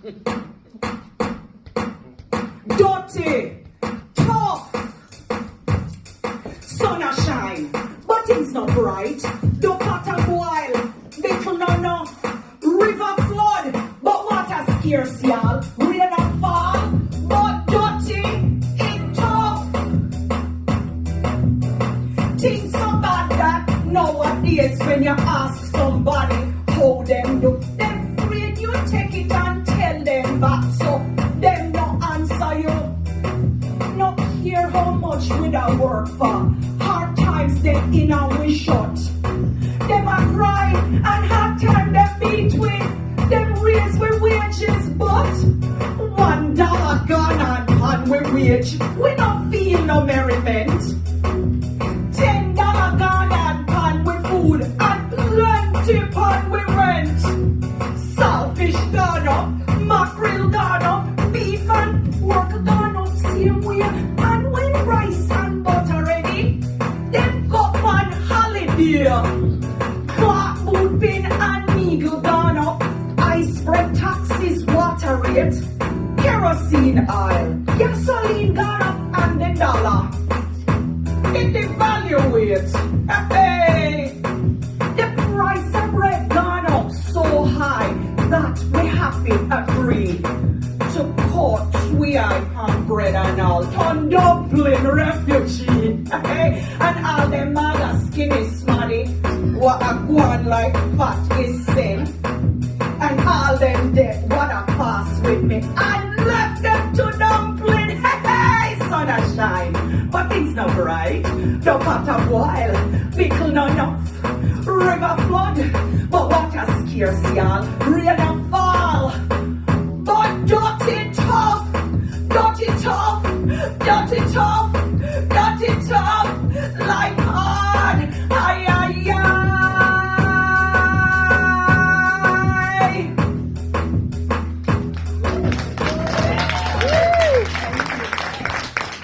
Dirty, tough, sun a shine, but things not bright. The pot a boil, little no, river flood, but water scarce, y'all. Rain a fall, but dirty, it tough. Things so bad that nowadays when you ask somebody how them do, them afraid you take it and tell them back, so them no answer you. No care how much we da work for. Hard times them in and we shut. Them a cry and hard time them beat with. Them raise we wages, but $1 gone and we wage. We don't feel no merriment. $10 gone and we food and plenty pan we rent. Saltfish gone up, mackerel gone up, beef and pork gone up same way. And when rice and butter ready, them got one holiday. Clock boot bin and eagle gone up, ice spread taxes, water rate, kerosene oil, gasoline gone up and the dollar. It evaluates. Hey, the price of bread gone up so high that we have to agree to cut we on bread and all. Turn dumpling refugee. Hey, and all them mother skinny smarty. What a go on like fat is sin. And all them dead what a pass with me. And left them to dumpling. Hey, sun a shine, but things not bright. The pot a boil, pickle no enough. River flood, but water scarce, y'all. Rain a fall, but dirty tough, dirty tough, dirty tough, dirty tough, like